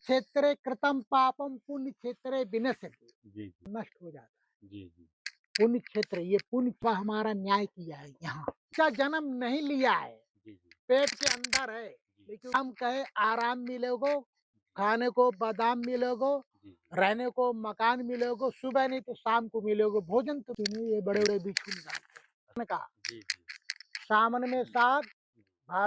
क्षेत्रे कृतम पापम पुण्य क्षेत्रे विनश्यति। जी, जी, नष्ट हो जाता है। जी, जी, पुण्य क्षेत्र, ये पुण्य का हमारा न्याय किया है यहाँ। का जन्म नहीं लिया है, जी, जी, पेट के अंदर है, जी, लेकिन हम कहे आराम मिलेगो, खाने को बादाम मिलेगो, जी, रहने को मकान मिलेगो, सुबह नहीं तो शाम को मिलेगो भोजन। तो सुनिए, ये बड़े जी, बड़े बिच्छू निकालते हैं। कहा जी, जी, सामन में साग,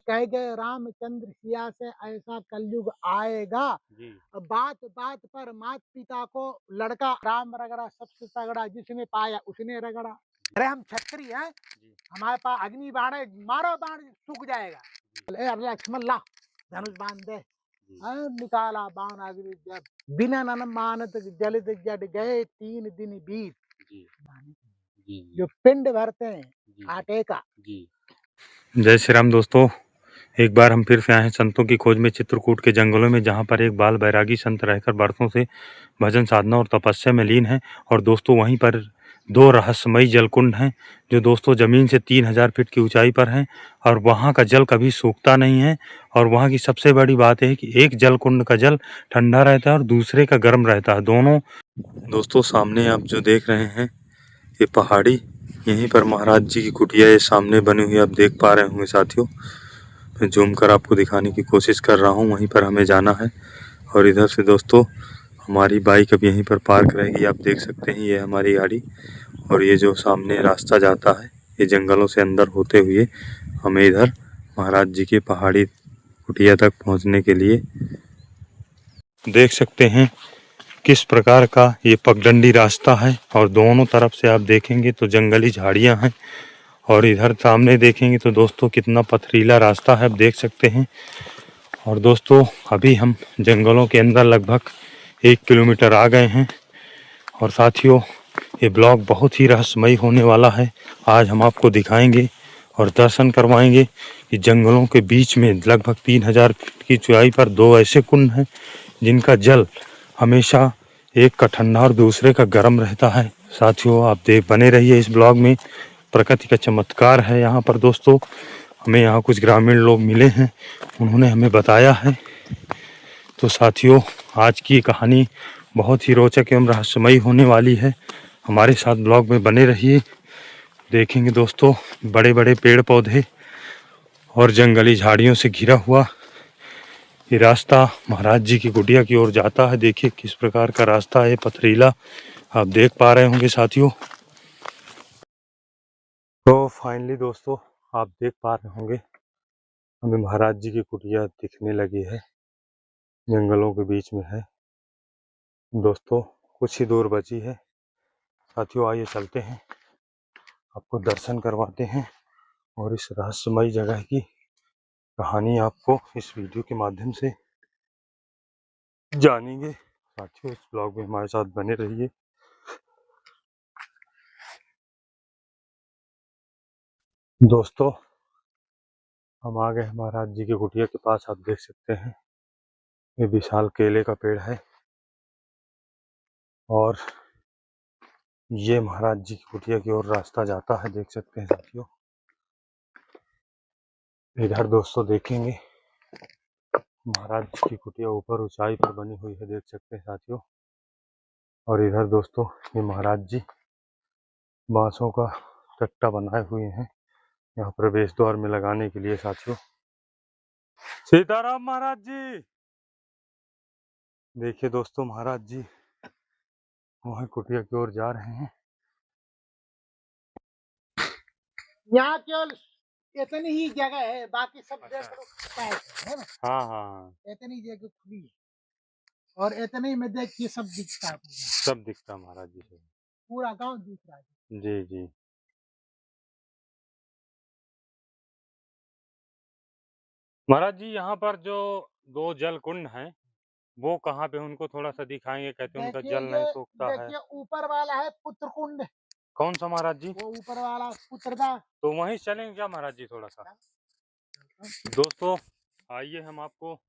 कह गए रामचंद्र सिया से ऐसा कलयुग आएगा। जी, बात बात पर माता पिता को लड़का राम रगड़ा सबसे तगड़ा, जिसने पाया उसने रगड़ा। अरे हम क्षत्रिय हैं, जी, हमारे पास अग्नि बाण है, मारो बाण सूख जाएगा। बोले, अरे लक्ष्मण ला धनुष बांध दे। जी, निकाला बाण, अग्नि जब बिना नन मानत जलित जड गए, 3 दिन बीत। जी, जी, जो पिंड भरते हैं जी, आटे का। जी। जय श्री राम दोस्तों, एक बार हम फिर से आए हैं संतों की खोज में चित्रकूट के जंगलों में, जहां पर एक बाल बैरागी संत रहकर बरसों से भजन साधना और तपस्या में लीन हैं। और दोस्तों वहीं पर 2 रहस्यमयी जलकुंड हैं, जो दोस्तों ज़मीन से 3000 फीट की ऊंचाई पर हैं। और वहां का जल कभी सूखता नहीं है। और वहां की सबसे बड़ी बात है कि एक जलकुंड का जल ठंडा रहता है और दूसरे का गर्म रहता है। दोनों दोस्तों सामने आप जो देख रहे हैं ये पहाड़ी, यहीं पर महाराज जी की कुटिया ये सामने बनी हुई आप देख पा रहे होंगे साथियों। मैं जूम कर आपको दिखाने की कोशिश कर रहा हूँ, वहीं पर हमें जाना है। और इधर से दोस्तों हमारी बाइक अब यहीं पर पार्क रहेगी, आप देख सकते हैं ये हमारी गाड़ी। और ये जो सामने रास्ता जाता है ये जंगलों से अंदर होते हुए हमें इधर महाराज जी की पहाड़ी कुटिया तक पहुंचने के लिए, देख सकते हैं किस प्रकार का ये पगडंडी रास्ता है। और दोनों तरफ से आप देखेंगे तो जंगली झाड़ियां हैं। और इधर सामने देखेंगे तो दोस्तों कितना पथरीला रास्ता है, आप देख सकते हैं। और दोस्तों अभी हम जंगलों के अंदर लगभग 1 किलोमीटर आ गए हैं। और साथियों ये ब्लॉग बहुत ही रहस्यमयी होने वाला है। आज हम आपको दिखाएंगे और दर्शन करवाएंगे कि जंगलों के बीच में लगभग 3000 फीट की ऊंचाई पर 2 ऐसे कुंड हैं जिनका जल हमेशा एक का ठंडा और दूसरे का गर्म रहता है। साथियों आप देख बने रहिए इस ब्लॉग में, प्रकृति का चमत्कार है यहाँ पर दोस्तों। हमें यहाँ कुछ ग्रामीण लोग मिले हैं, उन्होंने हमें बताया है। तो साथियों आज की कहानी बहुत ही रोचक एवं रहस्यमयी होने वाली है। हमारे साथ ब्लॉग में बने रहिए। देखेंगे दोस्तों बड़े बड़े पेड़ पौधे और जंगली झाड़ियों से घिरा हुआ ये रास्ता महाराज जी की कुटिया की ओर जाता है। देखिए किस प्रकार का रास्ता है, पथरीला आप देख पा रहे होंगे साथियों। तो फाइनली दोस्तों आप देख पा रहे होंगे हमें महाराज जी की कुटिया दिखने लगी है, जंगलों के बीच में है दोस्तों, कुछ ही दूर बची है। साथियों आइए चलते हैं, आपको दर्शन करवाते हैं और इस रहस्यमयी जगह की कहानी आपको इस वीडियो के माध्यम से जानेंगे। साथियों इस ब्लॉग में हमारे साथ बने रहिए। दोस्तों हम आ गए महाराज जी की कुटिया के पास, आप देख सकते हैं ये विशाल केले का पेड़ है। और ये महाराज जी की कुटिया की ओर रास्ता जाता है, देख सकते हैं साथियों। इधर दोस्तों देखेंगे महाराज जी की कुटिया ऊपर ऊंचाई पर बनी हुई है, देख सकते हैं साथियों। और इधर दोस्तों ये महाराज जी बांसों का चट्टा बनाए हुए हैं यहाँ प्रवेश द्वार में लगाने के लिए साथियों। सीताराम महाराज जी, देखिए दोस्तों महाराज जी वहाँ कुटिया की ओर जा रहे हैं। यहाँ केवल इतनी ही जगह है, बाकी सब देख लो पैक है ना। हाँ हाँ इतनी जगह खुली है और इतने में देखिए सब दिखता है, सब दिखता महाराज जी से। पूरा गांव दिख रहा है। जी जी महाराज जी, यहाँ पर जो 2 जल कुंड हैं वो कहाँ पे, उनको थोड़ा सा दिखाएंगे, कहते हैं उनका देखिए जल नहीं ये, सूखता है। देखिए ऊपर वाला है पुत्र कुंड, कौन सा महाराज जी? वो ऊपर वाला पुत्रदा। तो वहीं चलेंगे क्या महाराज जी थोड़ा सा? दोस्तों आइए हम आपको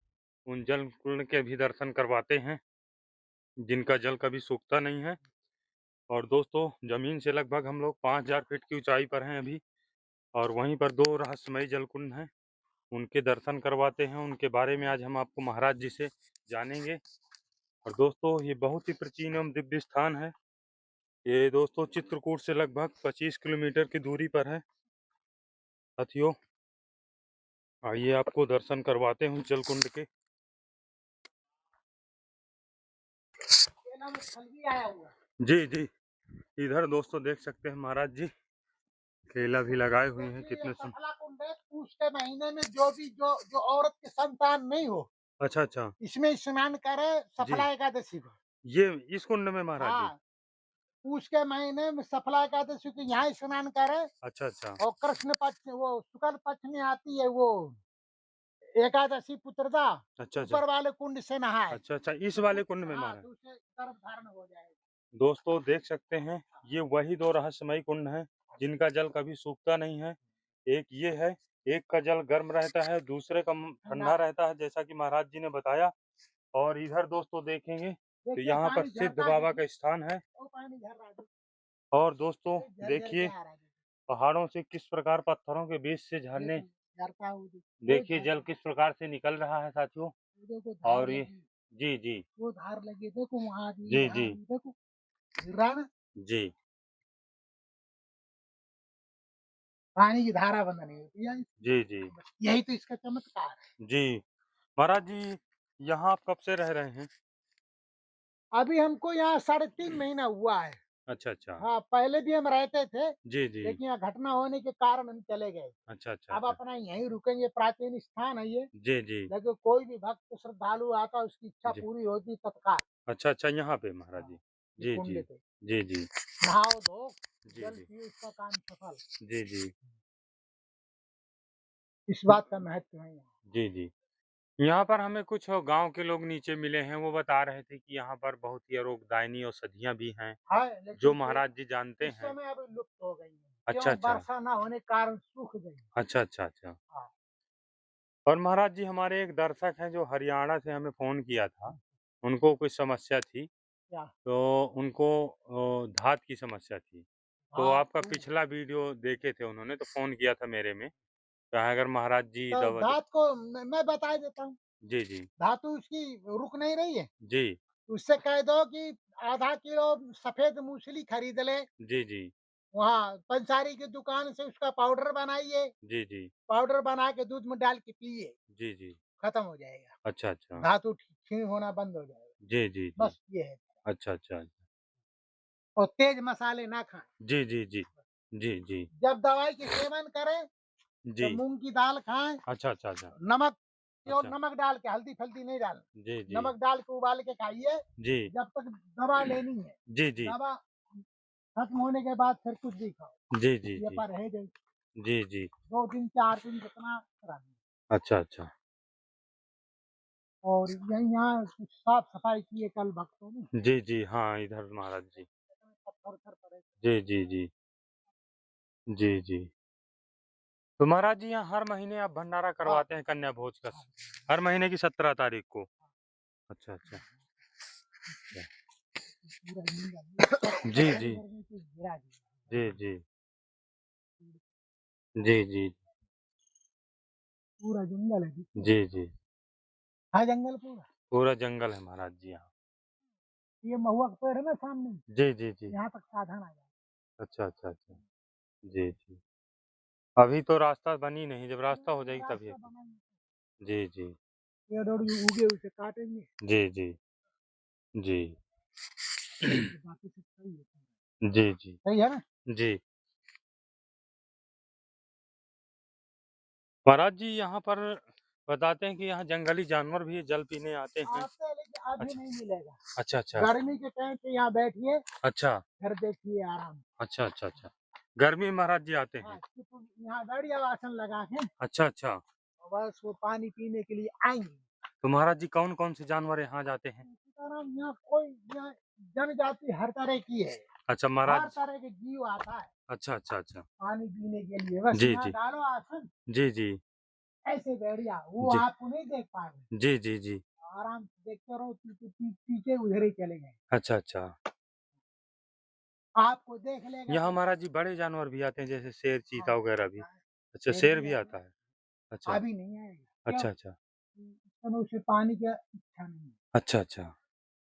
उन जल कुंड के भी दर्शन करवाते हैं जिनका जल कभी सूखता नहीं है। और दोस्तों जमीन से लगभग हम लोग 5000 फीट की ऊंचाई पर हैं अभी। और वहीं पर 2 रहस्यमयी जलकुंड हैं, उनके दर्शन करवाते हैं। उनके बारे में आज हम आपको महाराज जी से जानेंगे। और दोस्तों ये बहुत ही प्राचीन एवं दिव्य स्थान है। ये दोस्तों चित्रकूट से लगभग 25 किलोमीटर की दूरी पर है। साथियों आइए आपको दर्शन करवाते हूँ जलकुंड के। केला में फल भी आया हुआ है। जी जी, इधर दोस्तों देख सकते हैं महाराज जी केला भी लगाए हुए हैं, देखिए, कितने ये सुन। सफला कुंड है। पूष के महीने में जो भी जो औरत की संतान नहीं हो, अच्छा अच्छा। इसमें स्नान करे जी, सफला एकादशी को। ये इस कुंड में महाराज जी। हाँ, पूष के महीने में सफला एकादशी को यहाँ स्नान करे। अच्छा अच्छा। और कृष्ण पक्ष, वो शुक्ल पक्ष में आती है वो एकादशी पुत्रदा, अच्छा अच्छा। ऊपर वाले कुंड से नहाए। अच्छा अच्छा, इस तो वाले कुंड में हाँ, महाराज। तो उसे गर्भ धारण हो जाएगा। दोस्तों देख सकते हैं ये वही दो रहस्यमयी कुंड हैं जिनका जल कभी सूखता नहीं है। एक ये है, एक का जल गर्म रहता है, दूसरे का ठंडा रहता है जैसा कि महाराज जी ने बताया। और इधर दोस्तों देखेंगे तो देखिए यहाँ पर पानी सिद्ध झरता बाबा है, का स्थान है। वो पानी झर रहा है, और दोस्तों झर झर के देखिए आ रहा है। पहाड़ों से किस प्रकार पत्थरों के बीच से झरने, देखो झरता है वो, वो देखिए झर जल किस प्रकार से निकल रहा है साथियों। वो देखो धार और ये लगी, जी जी वो धार लगी, देखो वहां भी जी धार जी भी, देखो गिर रहा है ना, जी पानी की धारा बंद नहीं होती है। जी जी यही तो इसका चमत्कार है। जी। महाराज जी यहाँ आप कब से रह रहे हैं? अभी हमको यहाँ 3.5 महीना हुआ है। अच्छा अच्छा। हाँ, पहले भी हम रहते थे, जी जी। लेकिन यहाँ घटना होने के कारण हम चले गए। अच्छा अच्छा अब अच्छा। अपना यहीं रुकेंगे, प्राचीन स्थान है ये। जी जी लेकिन कोई भी भक्त श्रद्धालु आता है, उसकी इच्छा जी। पूरी होती तत्काल। अच्छा अच्छा, यहाँ पे महाराज हाँ, जी। ये जी कुंड जी पे जी जी नहाओ धो, जी जल जी पियो, उसका काम सफल। जी जी इस बात का महत्व है यहाँ। जी जी। यहाँ पर हमें कुछ गांव के लोग नीचे मिले हैं, वो बता रहे थे कि यहाँ पर बहुत ही अरोगदायनी औषधियाँ भी हैं है, जो लेकिन महाराज जी जानते इस हैं। समय अभी लुप्त हो गई है, अच्छा क्यों? अच्छा वर्षा न होने के कारण सूख गई। अच्छा अच्छा अच्छा। हाँ, और महाराज जी हमारे एक दर्शक हैं जो हरियाणा से हमें फ़ोन किया था, उनको कुछ समस्या थी, क्या तो उनको धात की समस्या थी। तो आपका धातु? पिछला वीडियो देखे थे उन्होंने तो फ़ोन किया था मेरे में, कहा अगर महाराज जी तो दवा दे। धात को मैं बता देता हूँ। जी जी धातु उसकी रुक नहीं रही है। जी उससे कह दो कि आधा किलो सफेद मूसली खरीद ले, जी जी वहाँ पंसारी की दुकान से उसका पाउडर बनाइए। जी जी पाउडर बना के दूध में डाल के पिए, जी जी। खत्म हो जाएगा। अच्छा अच्छा। धातु क्षीण होना बंद हो जाएगा। जी जी जी। बस ये है। अच्छा अच्छा अच्छा। और तेज मसाले ना खाएं। जी जी जी जी जी जब दवाई के सेवन करें, जी। जब मूंग की दाल खाएं, अच्छा अच्छा अच्छा नमक, केवल अच्छा। नमक डाल के, हल्दी फल्दी नहीं डालना। जी जी नमक डाल के उबाल के खाइए। जी जब तक दवा लेनी है, जी जी दवा खत्म होने के बाद फिर कुछ भी खाओ। जी जी ये जी परहेज है। जी जी। 2 दिन 4 दिन जितना रहना। अच्छा अच्छा। और यहाँ कुछ साफ सफाई की है कल भक्तों ने। जी जी हाँ, इधर महाराज जी। पत्थर उत्थर पड़े। जी जी जी जी जी। तो महाराज जी यहाँ हर महीने आप भंडारा हाँ, करवाते हैं कन्या भोज का, हर महीने की 17 तारीख को। अच्छा अच्छा। पूरा जंगल जी पत्थर जी उधर में कुछ गिरा दिया। जी जी जी जी पूरा जंगल है, दिखता है। जी जी। हाँ, जंगल पूरा। पूरा जंगल है महाराज जी यहाँ। ये महुआ का पेड़ है ना सामने, जी जी जी। यहाँ तक साधन आ जाए। अच्छा अच्छा अच्छा। जी जी। अभी तो रास्ता बनी नहीं, जब रास्ता हो जाएगी तभी। रास्ता बनाएंगे, जी जी पेड़ और जो उगे उसे काटेंगे। जी जी जी ये बाकी सब सही है। जी जी सही है ना? जी। महाराज जी यहाँ पर बताते हैं कि यहाँ जंगली जानवर भी जल पीने आते हैं। आपसे लेकिन अभी अच्छा नहीं मिलेगा। अच्छा अच्छा गर्मी के टाइम पे यहाँ बैठिए, अच्छा फिर देखिए आराम। अच्छा अच्छा अच्छा। गर्मी में महाराज जी आते हैं। हाँ, चुप यहाँ गाड़ी आसन लगा के, अच्छा अच्छा। और बस वो पानी पीने के लिए आएंगे। तो महाराज जी कौन कौन से जानवर यहाँ जाते हैं? सीताराम, यहाँ कोई, यहाँ जनजाति हर तरह की है। अच्छा हर महाराज। तरह के जीव आता है अच्छा अच्छा अच्छा। पानी पीने के लिए। बस जी यहाँ जी डालो आसन, जी जी ऐसे बढ़िया, वो जी आपको नहीं देख पाएंगे। जी जी जी। आराम से देखते रहो, पीछे उधर ही चले गए, अच्छा अच्छा। आपको देख लेगा यहाँ तो महाराज जी बड़े जानवर भी आते हैं जैसे शेर हाँ, चीता वगैरह भी। आता है। अच्छा शेर शेर भी भी आएगा, आता है। अच्छा अभी नहीं आएगा। क्यों? अच्छा अच्छा उस समय उसे पानी की इच्छा नहीं है। अच्छा अच्छा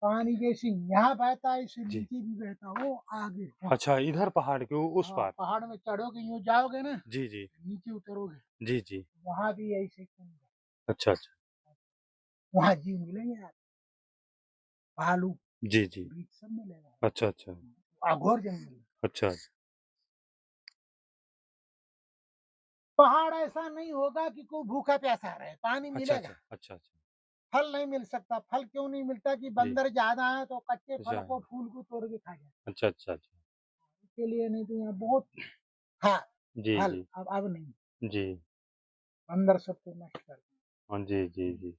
पानी जैसे यहाँ बहता है इससे जी। नीचे भी बहता है, वो आगे वहाँ। अच्छा, इधर पहाड़ के उस हाँ, पार। पहाड़ में चढ़ोगे यूँ जाओगे ना, जी जी नीचे उतरोगे, जी जी। वहाँ भी ऐसे कुंड है। अच्छा अच्छा। वहाँ जीव मिलेंगे आपको, भालू, जी जी। वृक्ष सब मिलेगा। अच्छा अच्छा। अघोर जंगल है। अच्छा पहाड़ ऐसा नहीं होगा कि कोई भूखा प्यासा रहे, पानी अच्छा मिलेगा। अच्छा अच्छा अच्छा। फल नहीं मिल सकता, फल क्यों नहीं मिलता कि जी। बंदर ज्यादा है तो कच्चे फल अच्छा को फूल को तोड़ के खा जाए, अच्छा अच्छा अच्छा। इसके लिए नहीं तो यहाँ बहुत। हाँ, जी फल जी अब नहीं, जी। बंदर सबको नष्ट कर दिया। हाँ जी जी जी।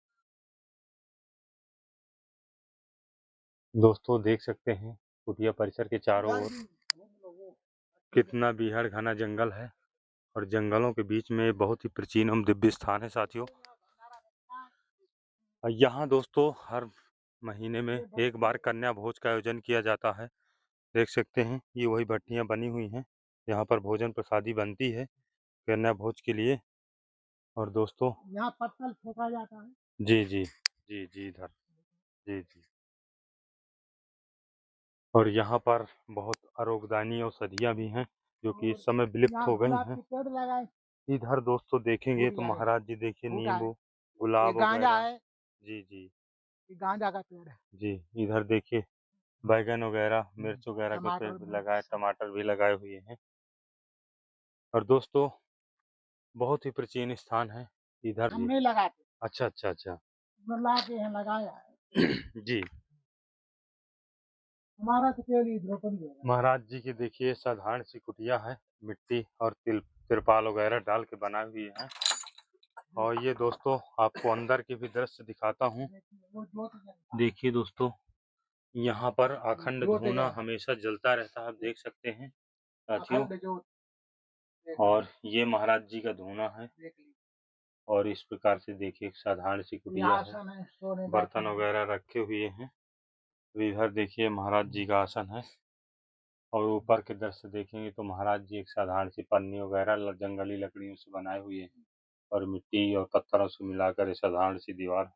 दोस्तों देख सकते हैं कुटिया परिसर के चारों इधर ओर भी घूम लो, वो कितना बीहड़ घना जंगल है, और जंगलों के बीच में बहुत ही प्राचीन एवं दिव्य स्थान है साथियों। और यहाँ दोस्तों हर महीने में एक बार कन्या भोज का आयोजन किया जाता है। देख सकते हैं ये वही भट्टियाँ बनी हुई हैं, यहाँ पर भोजन प्रसादी बनती है कन्या भोज के लिए। और दोस्तों यहाँ पत्थर फेंका जाता है। जी जी जी जी इधर जी जी। और यहाँ पर बहुत अरोगदानी औषधियाँ भी हैं जो कि इस और समय विलुप्त यहाँ हो गई गुलाब हैं। के पेड़ लगाए, इधर दोस्तों देखेंगे फूट तो जाएगा, महाराज जी देखिए फूटा है। नींबू ये गुलाब गांजा वगैरह। है, जी जी ये गांजा का पेड़ है। जी। इधर देखिए बैगन वगैरह मिर्च वगैरह के पेड़ टमाटर भी भी लगाए, सब। टमाटर भी लगाए हुए हैं। और दोस्तों बहुत ही प्राचीन स्थान है इधर हम जी। नहीं लगाते, अच्छा अच्छा अच्छा। ला के यहाँ लगाया है। जी। हमारा तो केवल इधर पर ही होगा। महाराज जी की देखिए साधारण सी कुटिया है, मिट्टी और तिरपाल वगैरह डाल के बनाई हुई है। और ये दोस्तों आपको अंदर के भी दृश्य दिखाता हूँ। देखिए, वो जोत जलता देखिए दोस्तों यहाँ पर है, अखंड जोत धूना जलता हमेशा जलता रहता है, आप देख सकते हैं है, साथियों। अखंड जोत। देख और ये महाराज जी का धूना है। देख लीजिए, और इस प्रकार से देखिए एक साधारण सी ये कुटिया है, आसन है, सोने बैठने बर्तन का। वगैरह रखे हुए हैं। तो इधर देखिए महाराज जी का आसन है। और ऊपर के दृश्य देखेंगे तो महाराज जी एक साधारण सी पन्नी वगैरह जंगली लकड़ियों से बनाए हुए हैं, और मिट्टी और पत्थरों से मिलाकर एक साधारण सी दीवार।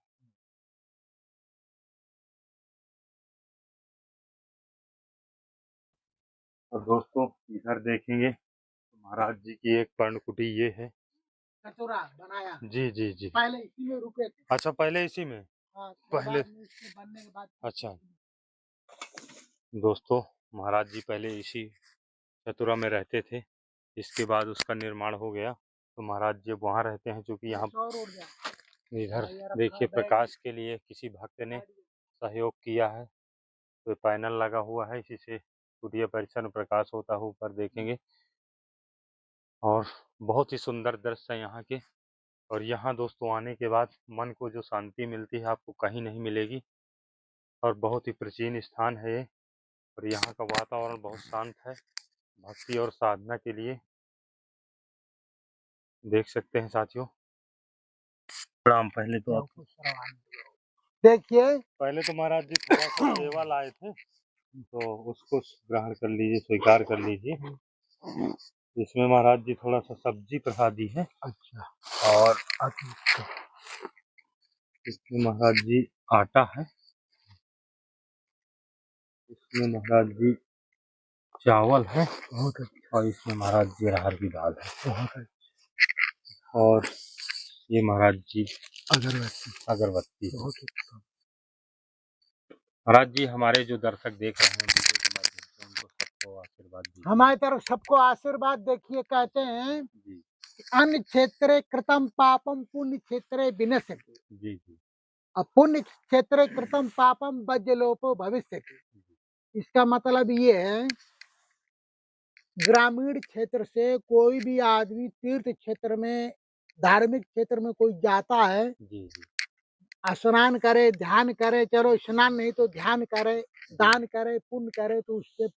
और दोस्तों इधर देखेंगे तो महाराज जी की एक पर्णकुटी ये है। कटोरा बनाया, जी जी जी। पहले इसी में रुके थे। अच्छा पहले इसी में। हाँ, पहले बाद में इसके बनने के बाद अच्छा। दोस्तों महाराज जी पहले इसी चतुरा में रहते थे, इसके बाद उसका निर्माण हो गया तो महाराज जी अब वहाँ रहते हैं। क्योंकि यहाँ सौर ऊर्जा इधर ये रखा देखिए बैठ प्रकाश के लिए किसी भक्त ने सहयोग किया है, तो पैनल लगा हुआ है, इसी से कुटिया परिसर में प्रकाश होता है ऊपर देखेंगे। और बहुत ही सुंदर दृश्य है यहाँ के। और यहाँ दोस्तों आने के बाद मन को जो शांति मिलती है आपको कहीं नहीं मिलेगी। और बहुत ही प्राचीन स्थान है ये। और यहाँ का वातावरण बहुत शांत है भक्ति और साधना के लिए, देख सकते हैं साथियों। प्रणाम। पहले तो आप देखिए, पहले तो महाराज जी थोड़ा सा सेवा लाए थे, तो उसको ग्रहण कर लीजिए, स्वीकार कर लीजिए। इसमें महाराज जी थोड़ा सा सब्जी प्रसादी है। अच्छा, और अच्छा, इसमें महाराज जी आटा है, इसमें महाराज जी चावल है, बहुत अच्छा, और इसमें महाराज जी अरहर की दाल है। बहुत अच्छा, और ये महाराज जी अगरबत्ती, अगरबत्ती है। बहुत अच्छा। महाराज जी हमारे जो दर्शक देख रहे हैं वीडियो के माध्यम से उनको सबको आशीर्वाद दीजिए। हमारी तरफ सबको आशीर्वाद। देखिए, कहते हैं जी अन्य क्षेत्रे कृतम पापम पुण्य क्षेत्रे विनश्यति, जी जी और पुण्य क्षेत्रे कृतम पापम वज्रलोपो भविष्यति। इसका मतलब ये है, ग्रामीण क्षेत्र से कोई भी आदमी तीर्थ क्षेत्र में, धार्मिक क्षेत्र में कोई जाता है, जी जी स्नान करे, ध्यान करे, चलो स्नान नहीं तो ध्यान करे, दान करे, पुण्य करे, तो उससे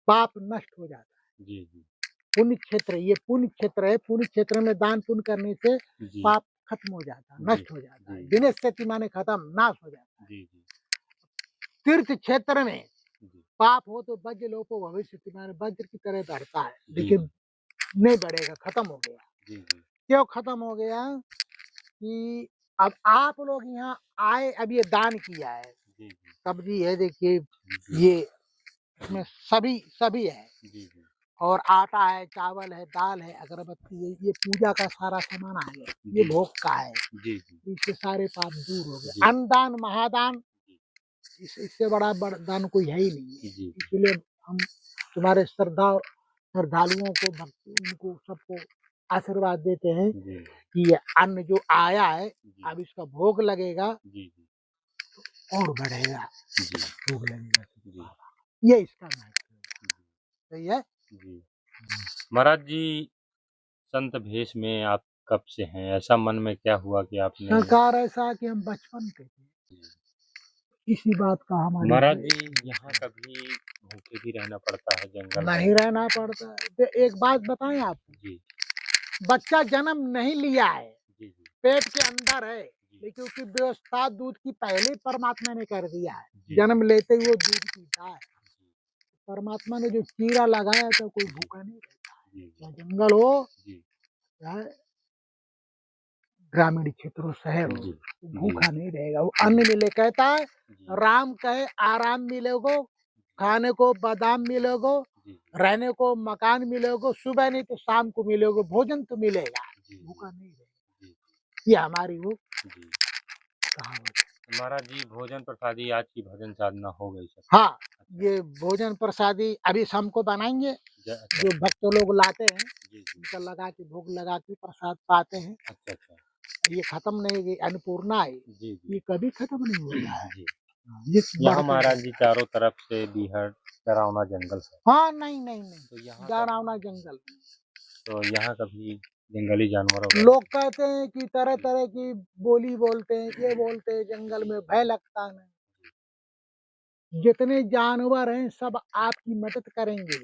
पाप नष्ट हो जाता है। जी जी पुण्य क्षेत्र, ये पुण्य क्षेत्र है। पुण्य क्षेत्र में दान पुण्य करने से जी पाप खत्म हो जाता है, जी नष्ट हो जाता है। जी विनश्यति माने खत्म, नाश हो जाता है। जी जी तीर्थ क्षेत्र में जी पाप हो तो वज्र लोपो भविष्यति माने वज्र की तरह बढ़ता है, जी लेकिन नहीं बढ़ेगा, खत्म हो गया। जी जी क्यों खत्म हो गया? कि अब आप लोग यहाँ आए, अब ये दान किया है, जी, जी, सब्जी है देखिए, जी, ये इसमें सभी सभी है, जी, जी, और आटा है, चावल है, दाल है, अगरबत्ती है, ये पूजा का सारा सामान आ गया, ये जी, भोग का है, जी, जी, इससे सारे पाप दूर हो गए। जी, अन्नदान महादान, इससे बड़ा दान कोई है ही नहीं है। जी, इसलिए हम तुम्हारे श्रद्धालुओं को, भक्त उनको सबको आशीर्वाद देते हैं जी, कि ये अन्न जो आया है, जी, अब इसका भोग लगेगा जी, जी, और बढ़ेगा, जी, भोग लगेगा। जी, ये इसका महत्व है। सही है। जी। महाराज जी, संत भेष में आप कब से हैं? ऐसा मन में क्या हुआ कि आपने? संस्कार ऐसा कि हम बचपन से थे, इसी बात का हमारी महाराज जी, यहाँ कभी भूखे भी रहना पड़ता है, जंगल है। नहीं रहना पड़ता है। तो एक बात बताएं आपको, जी, बच्चा जन्म नहीं लिया है, जी, जी, पेट के अंदर है, जी, लेकिन उसकी व्यवस्था दूध की पहले परमात्मा ने कर दिया है। जी, जन्म लेते ही वो दूध पीता है। जी, परमात्मा ने जो कीड़ा लगाया तो कोई भूखा नहीं रहता है, जी, चाहे जंगल हो, जी, चाहे ग्रामीण क्षेत्र हो, शहर हो, जी, वो जी, भूखा नहीं रहेगा। वो अन्न मिले, कहता है जी, राम कहे आराम मिलेगो, खाने को बादाम मिलेगो, जी, रहने को मकान मिलेगो, सुबह नहीं तो शाम को मिलेगो, भोजन तो मिलेगा, जी, भूखा नहीं रहेगा। जी, ये हमारी वो जी। कहावत है। महाराज जी, भोजन प्रसादी आज की भजन साधना हो गई सब। हाँ, अच्छा, ये भोजन प्रसादी अभी शाम को बनाएंगे, अच्छा, जो भक्त लोग लाते हैं जी, जी, उनका लगा के भोग लगा के प्रसाद पाते हैं। अच्छा, अच्छा, ये खत्म नहीं, ये अन्नपूर्णा है, जी, जी, ये कभी खत्म नहीं होता है। जी। ये यहाँ बढ़ते महाराज जी जाएगा। चारों तरफ से बीहड़, डरावना जंगल है। हाँ, नहीं नहीं नहीं, तो यहाँ डरावना जंगल। तो यहाँ कभी जंगली जानवर वगैरह? लोग कहते हैं कि तरह तरह की बोली बोलते हैं, ये बोलते हैं जंगल में भय लगता नहीं। जितने जानवर हैं सब आपकी मदद करेंगे,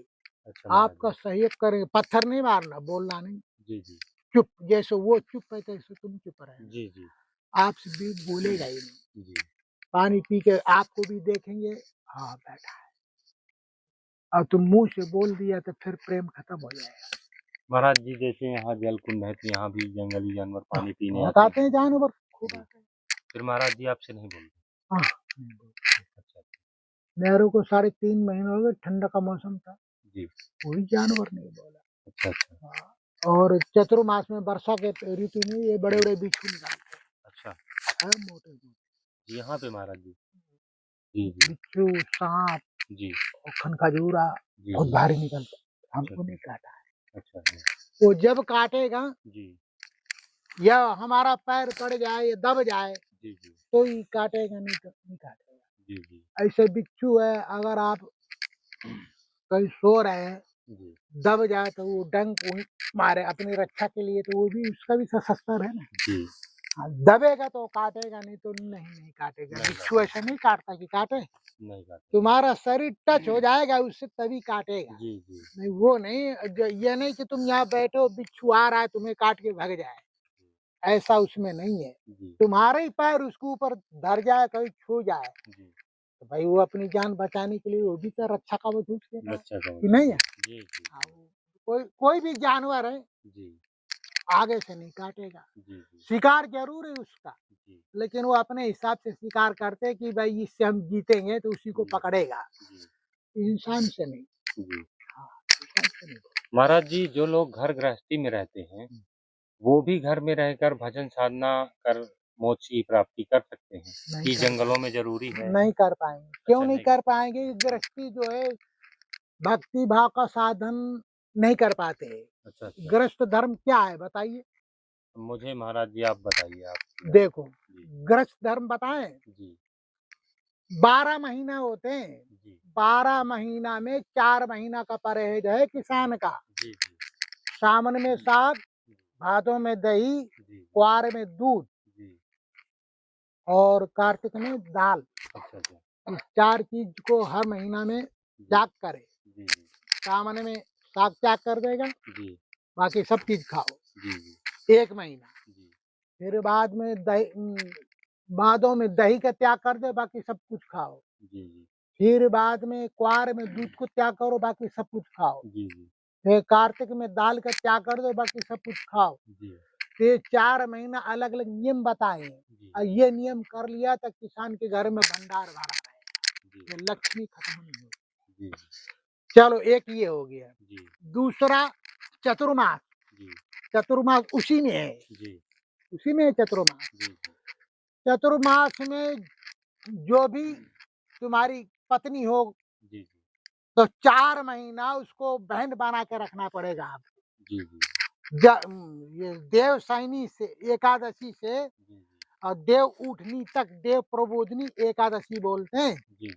अच्छा महाराज आपका जी। सहयोग करेंगे। पत्थर नहीं मारना, बोलना नहीं, जी, जी, चुप, जैसे वो चुप है तैसे तुम चुप रहना। जी, जी, आपसे भी बोलेगा ही नहीं। जी, पानी पी के आपको भी देखेंगे, हाँ बैठा है, और तुम मुंह से बोल दिया तो फिर प्रेम खत्म हो जाएगा। महाराज जी, जैसे यहाँ जल कुंड है, तो यहाँ भी जंगली जानवर पानी पीने बहुत आते आते हैं। हैं जानवर, खूब जी, आते हैं। फिर महाराज जी आपसे नहीं बोलते? हाँ, नहीं बोलते। अच्छा, नेहरू को 3.5 महीने हो गए, ठंडा का मौसम था, जी, कोई जानवर नहीं बोला। अच्छा, अच्छा, हाँ, और चतुर्मास में वर्षा के ऋतु में ये बड़े जी, बड़े बिच्छू निकालते अच्छा, हैं, मोटे मोटे जी, यहाँ पे महाराज जी, जी, जी, बिच्छू, सांप जी, और खनखजूरा जी, बहुत जी, भारी निकलता है। अच्छा, हमको अच्छा, नहीं काटा है। अच्छा, जी, वो जब काटेगा जी, या हमारा पैर पड़ जाए या दब जाए जी, जी, तो ही काटेगा, नहीं तो नहीं काटेगा। जी, जी, ऐसे बिच्छू है, अगर आप कहीं सो रहे हैं, जी, दब जाए तो वो डंक मारे अपनी रक्षा के लिए, तो वो भी उसका भी शस्त्र है ना। जी, हाँ, दबेगा तो काटेगा, नहीं तो नहीं नहीं काटेगा। नहीं बिच्छू काटेगा, ऐसे नहीं काटता कि काटे, नहीं काटेगा, तुम्हारा शरीर टच हो जाएगा उससे तभी काटेगा। जी, जी, नहीं वो नहीं, ये नहीं कि तुम यहाँ बैठे हो, बिच्छू आ रहा है तुम्हें काट के भाग जाए, ऐसा उसमें नहीं है। जी, तुम्हारे ही पैर उसके ऊपर धर जाए, कहीं छू जाए, जी, तो भाई वो अपनी जान बचाने के लिए वो भी तो रक्षा का वजूद देता है लच्छा का कि मतलब, नहीं है। जी, जी, हाँ, कोई कोई भी जानवर है जी, आगे से नहीं काटेगा। जी, जी, शिकार जरूर है उसका, जी, लेकिन वो अपने हिसाब से शिकार करते हैं कि भाई इससे हम जीतेंगे तो उसी को जी, पकड़ेगा, जी, इंसान से नहीं। जी। हाँ, इंसान से नहीं। महाराज जी, जो लोग घर गृहस्थी में रहते हैं, वो भी घर में रहकर भजन साधना कर मोक्ष की प्राप्ति कर सकते हैं, नहीं कि कर जंगलों में ज़रूरी है? नहीं कर पाएंगे। क्यों अच्छा, नहीं नहीं कर पाएंगे? गृहस्थी जो है भक्ति भाव का साधन नहीं कर पाते। अच्छा, अच्छा। गृहस्थ धर्म क्या है बताइए? मुझे महाराज जी आप बताइए आप। देखो, जी, गृहस्थ धर्म बताएं, जी, 12 महीना होते हैं, जी, 12 महीना में 4 महीना का परहेज है किसान का। जी, जी, सावन में साग, जी, भादों में दही, जी, कुआर में दूध जी, और कार्तिक में दाल। अच्छा, अच्छा, इस 4 चीज को हर महीना में जी, त्याग करे। जी, जी, सावन में साग त्याग कर देगा, जी, बाकी सब चीज खाओ जी, जी, 1 महीना। जी, फिर बाद में बादों में दही का त्याग कर दे, बाकी सब कुछ खाओ। जी, जी, फिर बाद में कुआर में दूध को त्याग करो, बाकी सब कुछ खाओ। जी, जी, फिर कार्तिक में दाल का त्याग कर दो, बाकी सब कुछ खाओ। जी, तो ये 4 महीना अलग-अलग नियम बताए हैं। जी, और ये नियम कर लिया तो किसान के घर में भंडार भरा रहेगा, जी, ये लक्ष्मी खत्म नहीं होगी। जी, चलो एक ये हो गया। जी, दूसरा चतुर्मास, जी, चतुर्मास उसी में है, जी, उसी में है चतुर्मास। जी, चतुर्मास में जो भी तुम्हारी पत्नी हो जी, तो 4 महीना उसको बहन बना के रखना पड़ेगा आपको। जी, जी, ये देवशयनी से एकादशी से जी, और देव उठनी तक देव प्रबोधनी एकादशी बोलते हैं। जी,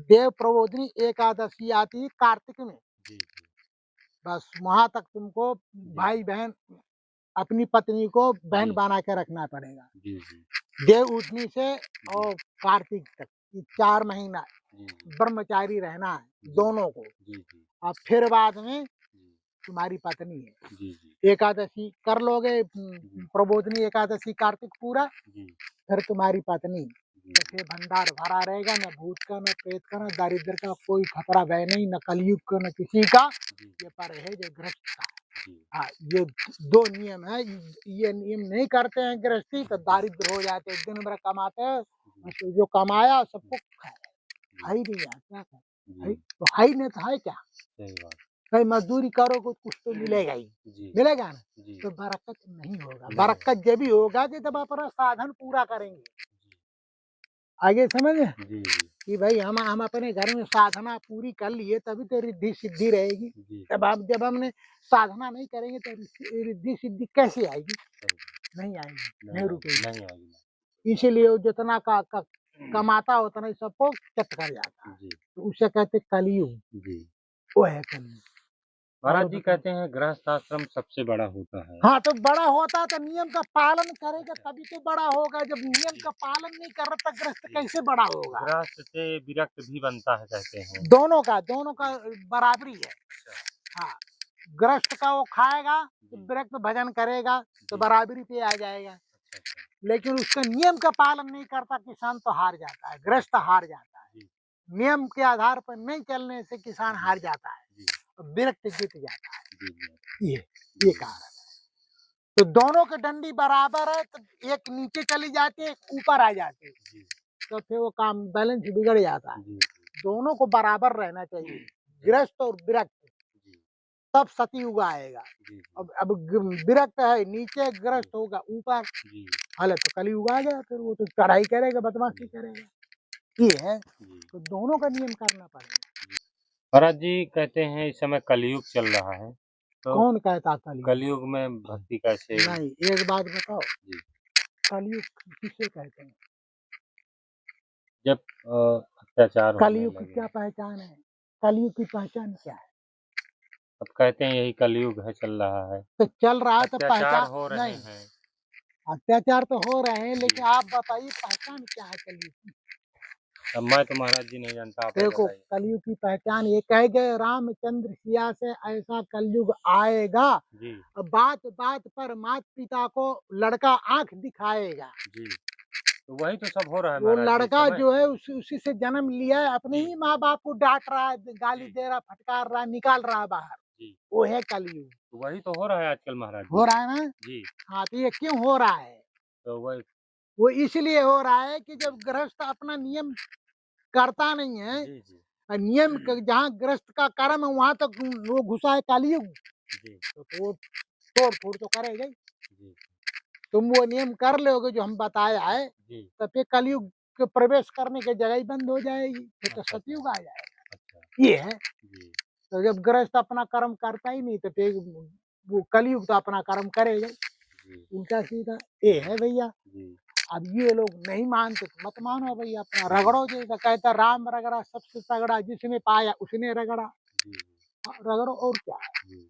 देव प्रबोधनी एकादशी आती है कार्तिक में। जी, बस वहां तक तुमको जी, भाई बहन अपनी पत्नी को बहन जी, बना के रखना पड़ेगा। जी, जी, देव उठनी से और कार्तिक तक ये 4 महीना जी, जी, ब्रह्मचारी रहना है जी, दोनों को। जी, जी, और फिर बाद में जी, तुम्हारी पत्नी है। जी, जी, एकादशी कर लोगे, जी, प्रबोधनी एकादशी कार्तिक पूरा, जी, फिर तुम्हारी पत्नी, जी, तो फिर भंडार भरा रहेगा, न भूत का न प्रेत का न दारिद्र का कोई खतरा भय नहीं, न कलयुग का न किसी का। जी, ये पर है जो गृहस्थ का। जी, हाँ, ये 2 नियम है। ये नियम नहीं करते हैं गृहस्थी तो दारिद्र हो जाते हैं, दिन भर कमाते हैं, जी, बस जो कमाया सबको खाया, जी, है ही नहीं यार, क्या करें? है जी, तो है ही नहीं तो है क्या? सही बात। कहीं मजदूरी करोगे कुछ तो मिलेगा ही, जी, मिलेगा ना? जी, तो बरकत नहीं होगा। नहीं, बरकत जब भी होगा कि जब अपना साधन पूरा करेंगे। जी, आगे समझ में? जी, जी, कि भाई हम अपने घर में साधना पूरी कर लिए तभी तो रिद्धि सिद्धि रहेगी। जी, जब हमने साधना नहीं करेंगे तो रिद्धि सिद्धि कैसे आएगी? सही, नहीं आएगी, नहीं नहीं आएगी, रुकेगी। नहीं आएगी, इसीलिए वो जितना कमाता उतना ही सबको चट कर जाता है। जी, तो उसे कहते कलयुग, जी। वो है कलयुग। और महाराज जी बताओ। कहते हैं गृहस्थ आश्रम सबसे बड़ा होता है। हाँ, तो बड़ा होता है तो नियम का पालन करेगा तभी तो बड़ा होगा। जब नियम जी, का पालन नहीं कर रहा तो ग्रस्त जी। कैसे बड़ा होगा? गृहस्थ से विरक्त भी बनता है कहते हैं। दोनों का बराबरी है। अच्छा, हाँ, गृहस्थ का वो खाएगा तो जी, विरक्त भजन करेगा तो जी, बराबरी पे आ जाएगा। अच्छा, अच्छा, लेकिन उसका नियम का पालन नहीं करता किसान तो हार जाता है, गृहस्थ हार जाता है। जी, नियम के आधार पर नहीं चलने से किसान जी, हार जाता है जी, और विरक्त जीत जाता है। जी, जी, ये कारण है। तो दोनों की डंडी बराबर है तो एक नीचे चली जाती है, एक ऊपर आ जाती है, जी, तो फिर वो काम बैलेंस बिगड़ जाता है। जी, दोनों को बराबर रहना चाहिए, जी, गृहस्थ और विरक्त, जी, तब सतयुग आएगा। जी, अब विरक्त है नीचे, गृहस्थ होगा ऊपर, जी, हालत तो कलयुग आ गया, फिर वो तो चढ़ाई करेगा, बदमाशी करेगा। ये है, जी। तो दोनों का नियम करना पड़ेगा। महाराज जी कहते हैं इस समय कलयुग चल रहा है, तो कौन कहता कलयुग? कलयुग में भक्ति कैसे? नहीं, एक बात बताओ, जी, कलयुग किसे कहते हैं? जब अत्याचार होने कलयुग की लगे। क्या पहचान है? कलयुग की पहचान क्या है? अब कहते हैं यही कलयुग है, चल रहा है। तो चल रहा है तो अत्याचार पहचान हो रहे नहीं, हैं। अत्याचार तो हो रहे हैं, जी, लेकिन आप बताइए पहचान क्या है कलयुग की? अब मैं तो महाराज जी नहीं जानता, आप ही देखो, बताइए। कलयुग की पहचान ये कह गए रामचंद्र सिया से ऐसा कलयुग आएगा, जी, बात बात पर माता पिता को लड़का आंख दिखाएगा। जी, तो वही तो सब हो रहा है वो महाराज जी इस लड़का समय। जो है उसी से जन्म लिया है, अपने जी, ही माँ बाप को डांट रहा है, गाली जी, दे रहा, फटकार रहा, निकाल रहा है बाहर। जी, वो है कलयुग। तो वही तो हो रहा है आजकल महाराज हो जी। रहा है ना? जी, हाँ, तो ये क्यों हो रहा है? तो वही। वो इसलिए हो रहा है कि जी, जब गृहस्थ अपना नियम करता नहीं है, जी, जी, नियम जहाँ गृहस्थ का कर्म है वहां तक वो घुसा है कलयुग, जी, तो वो तोड़ फोड़ तो करेगा ही। जी, तुम वो नियम कर लोगे जो हम बताया है, जी, तो फिर कलयुग के प्रवेश करने की जगह ही बंद हो जाएगी, फिर तो अच्छा, अच्छा, सतयुग आ जाएगा। अच्छा, ये है। जी, तो जब गृहस्थ अपना कर्म करता ही नहीं तो फिर वो कलयुग तो अपना कर्म करेगा ही, जी, उल्टा सीधा। ये है भैया। जी, अब ये लोग नहीं मानते तो मत मानो भैया, अपना जी, रगड़ो, जैसा कहता राम रगड़ा सबसे तगड़ा, जिसने पाया उसने रगड़ा। जी, हाँ, रगड़ो और क्या है, जी,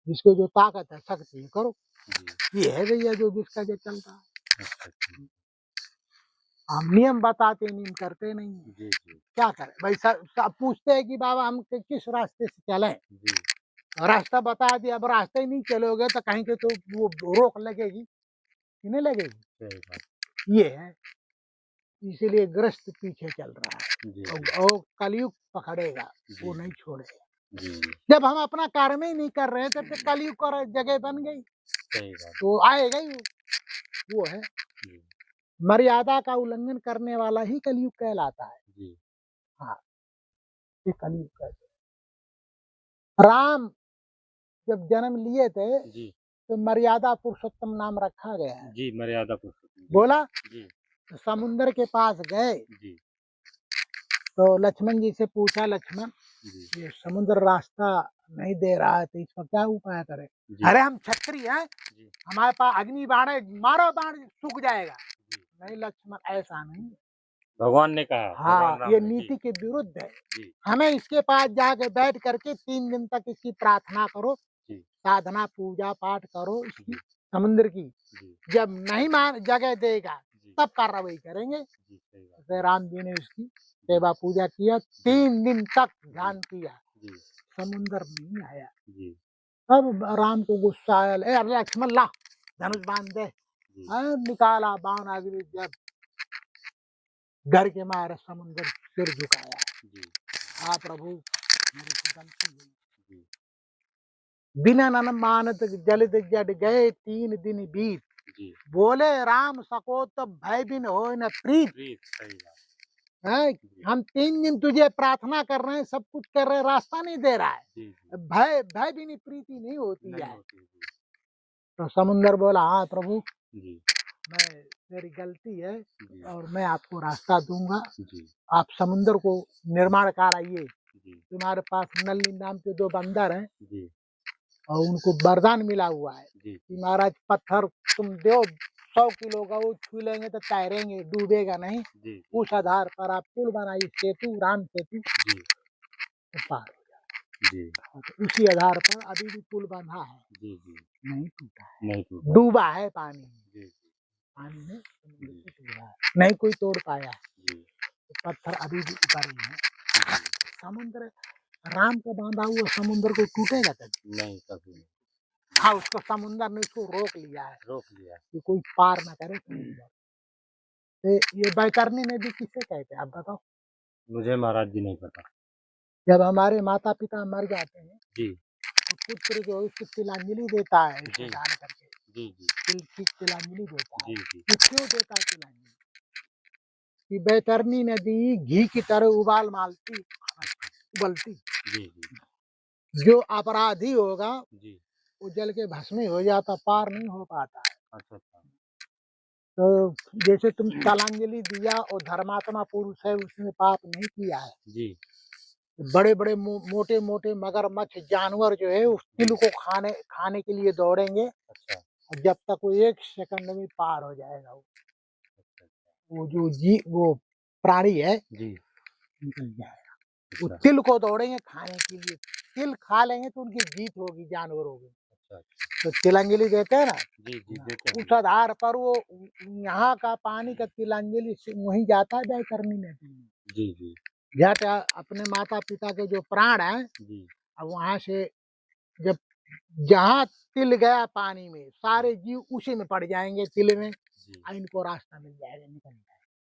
जिसको जो ताकत है शक्ति है करो। जी, ये है भैया जो जिसका जो चलता है। अच्छा, अच्छा, हम नियम बताते नियम करते नहीं है। जी, जी, क्या करें भाई, सब सब पूछते हैं कि बाबा हम किस रास्ते से चलें, जी, रास्ता बता दिया, अब रास्ते ही नहीं चलोगे तो कहीं के तो वो रोक लगेगी कि नहीं लगेगी। सही बात। ये है, इसीलिए ग्रस्त पीछे चल रहा है, जी, और कलयुग पकड़ेगा, जी, वो नहीं छोड़ेगा। जी, जब हम अपना कर्म ही नहीं कर रहे थे तो कलयुग का जगह बन गई। सही बात। तो आएगा ही वो है। जी, मर्यादा का उल्लंघन करने वाला ही कलयुग कहलाता है। जी, हाँ, ये कलयुग कहते हैं। राम जब जन्म लिए थे जी, तो मर्यादा पुरुषोत्तम नाम रखा गया है। जी, मर्यादा पुरुषोत्तम। जी, बोला जी, तो समुद्र के पास गए जी, तो लक्ष्मण जी से पूछा, लक्ष्मण जी, ये समुद्र रास्ता नहीं दे रहा है तो इसका क्या उपाय करें? जी, अरे हम क्षत्रिय हैं, जी, हमारे पास अग्नि बाण है, मारो बाण सूख जाएगा। जी। नहीं लक्ष्मण, ऐसा नहीं। भगवान ने कहा, भगवान हाँ, राम ये ने। जी, नीति के विरुद्ध है। जी, हमें इसके पास जाके बैठ करके 3 दिन तक इसकी प्रार्थना करो, जी, साधना पूजा पाठ करो इसकी जी, समुद्र की। जी, जब नहीं मान जगह देगा जी, तब कार्रवाई करेंगे। जी, सही बात। फिर राम जी ने उसकी जी, सेवा पूजा किया, जी, 3 दिन तक ध्यान किया, जी, समुद्र नहीं आया। जी, तब राम को गुस्सा आया, ए अरे लक्ष्मण ला जी, धनुष बांध दे। जी, निकाला बाण अग्नि, जब डर के मारे समुद्र सिर झुकाया। जी, हाँ प्रभु, मेरी से गलती हुई। जी, बिना न मानत जलित जड गए, 3 दिन बीत। जी, बोले राम सको तो भय बिन हो न प्रीत। प्लीज़, सही बात। है जी, हम 3 दिन तुझे प्रार्थना कर रहे हैं, सब कुछ कर रहे हैं, रास्ता नहीं दे रहा है। जी, जी, भय भय बिन प्रीति नहीं होती नहीं है। होती। जी, तो समुंदर बोला, हाँ प्रभु, जी, मैं मेरी गलती है जी, और मैं आपको रास्ता दूंगा। जी, आप समुंदर को निर्माण कराइए। जी, तुम्हारे पास नल्ली नाम के 2 बंदर हैं जी, और उनको वरदान मिला हुआ है जी, कि महाराज पत्थर तुम दो, 100 किलो का, वो छू लेंगे तो तैरेंगे, डूबेगा नहीं। जी, उस आधार पर आप पुल बनाइए, सेतु, राम सेतु, जी, तो पार हो जी, जाए। तो उसी आधार पर अभी भी पुल बंधा है, जी, जी, नहीं टूटा है, नहीं टूटा। डूबा है पानी में। जी, पानी में समुद्र जी, से डूबा है, नहीं कोई तोड़ पाया। जी, तो पत्थर अभी भी ऊपर ही है। जी, समुद्र, राम का बांधा हुआ समुद्र को टूटेगा कभी? नहीं, कभी नहीं। हाँ, उसको समुद्र ने उसको रोक लिया है रोक लिया। कि कोई पार ना करे समुद्र। तो ये बैतरनी नदी किसे कहते हैं आप बताओ? मुझे महाराज जी नहीं पता। जब हमारे माता पिता मर जाते हैं जी, तो पुत्र जो है उसको तिलांजलि देता है, जी, इसे दान करके जी, जी, तिलांजलि देता है। जी, जी, वो क्यों देता है तिलांजलि? कि बैतरनी नदी घी की तरह उबलती। जी, जी, जो अपराधी होगा जी, वो जल के भस्मी हो जाता, पार नहीं हो पाता है। अच्छा, अच्छा। तो जैसे तुम तिलांजलि दिया और धर्मात्मा पुरुष है, उसने पाप नहीं किया है। जी, बड़े बड़े मोटे मोटे मगरमच्छ जानवर जो है उस तिल को खाने खाने के लिए दौड़ेंगे, अच्छा, और जब तक वो 1 सेकंड में पार हो जाएगा अच्छा, वो जो वो प्राणी है, जी, निकल जाएगा। वो अच्छा, तिल को दौड़ेंगे खाने के लिए, तिल खा लेंगे तो उनकी जीत होगी जानवरों की। अच्छा, तो तिलांजलि देते हैं ना, जी, जी, देते हैं। उस आधार पर वो यहाँ का पानी का तिलांजलि से वहीं जाता है बैतरनी नदी में। जी, जी, जाके अपने माता पिता के जो प्राण हैं, जी, अब वहां से जब जहाँ तिल गया पानी में, सारे जीव उसी में पड़ जाएंगे, तिल में, जी, और इनको रास्ता मिल जाएगा, निकल जाएगा।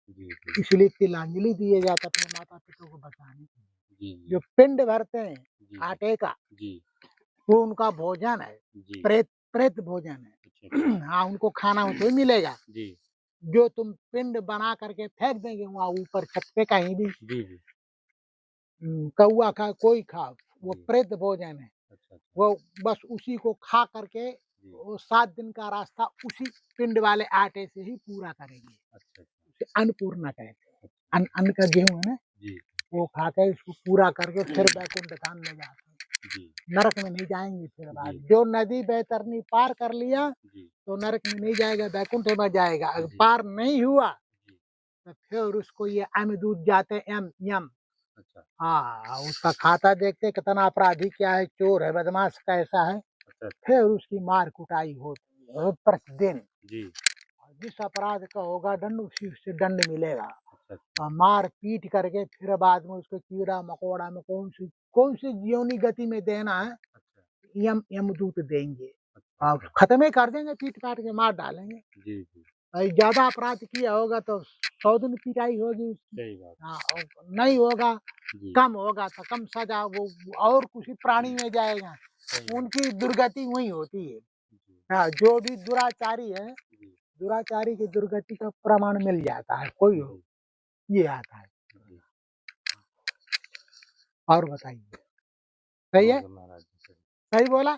जी, जी, इसलिए तिलांजलि दिए जाते अपने माता पिता को बचाने के जी, लिए। जी, जो पिंड भरते हैं जी, आटे का, जी, वो उनका भोजन है, जी, प्रेत प्रेत भोजन अच्छा, है। हाँ, उनको खाना तो ही मिलेगा। जी, जो तुम पिंड बना करके फेंक देंगे वहाँ ऊपर छत पे कहीं भी, जी, जी, कौआ खा कोई खा, वो जी, प्रेत भोजन है। अच्छा, अच्छा, वो बस उसी को खा करके जी, वो 7 दिन का रास्ता उसी पिंड वाले आटे से ही पूरा करेंगे। अच्छा, अच्छा, उसे अन्नपूर्णा कहते हैं। अच्छा, अन्न का गेहूं है ना, जी, वो खा के इसको पूरा करके फिर बैकुंठ धाम में जाते हैं। जी, नरक में नहीं जाएंगे। फिर बाद जी, जो नदी बैतरनी पार कर लिया जी, तो नरक में नहीं जाएगा, बैकुंठ में जाएगा। अगर जी, पार नहीं हुआ जी, तो फिर उसको ये यमदूत जाते हैं, यम। अच्छा, हाँ, उसका खाता देखते कितना अपराधी क्या है, चोर है, बदमाश कैसा है, अच्छा, अच्छा, फिर उसकी मार कुटाई होती है प्रतिदिन। जी, और जिस अपराध का होगा दंड, उसी से दंड मिलेगा। अच्छा, अच्छा, और मार पीट करके फिर बाद में उसको कीड़ा मकोड़ा में कौन सी जीवनी गति में देना है, अच्छा, यमदूत देंगे। अच्छा, और अच्छा, खत्म ही कर देंगे, पीट पाट के मार डालेंगे। जी, जी, और ज्यादा अपराध किया होगा तो 100 दिन पिटाई होगी उसकी। सही बात। हाँ, और नहीं होगा, जी, कम होगा तो कम सजा, वो और किसी प्राणी में जाएगा, सही बात। उनकी दुर्गति वही होती है। जी, हाँ, जो भी दुराचारी है, दुराचारी की दुर्गति का प्रमाण मिल जाता है, कोई हो, ये आता है। और बताइए, सही है? सही बोला?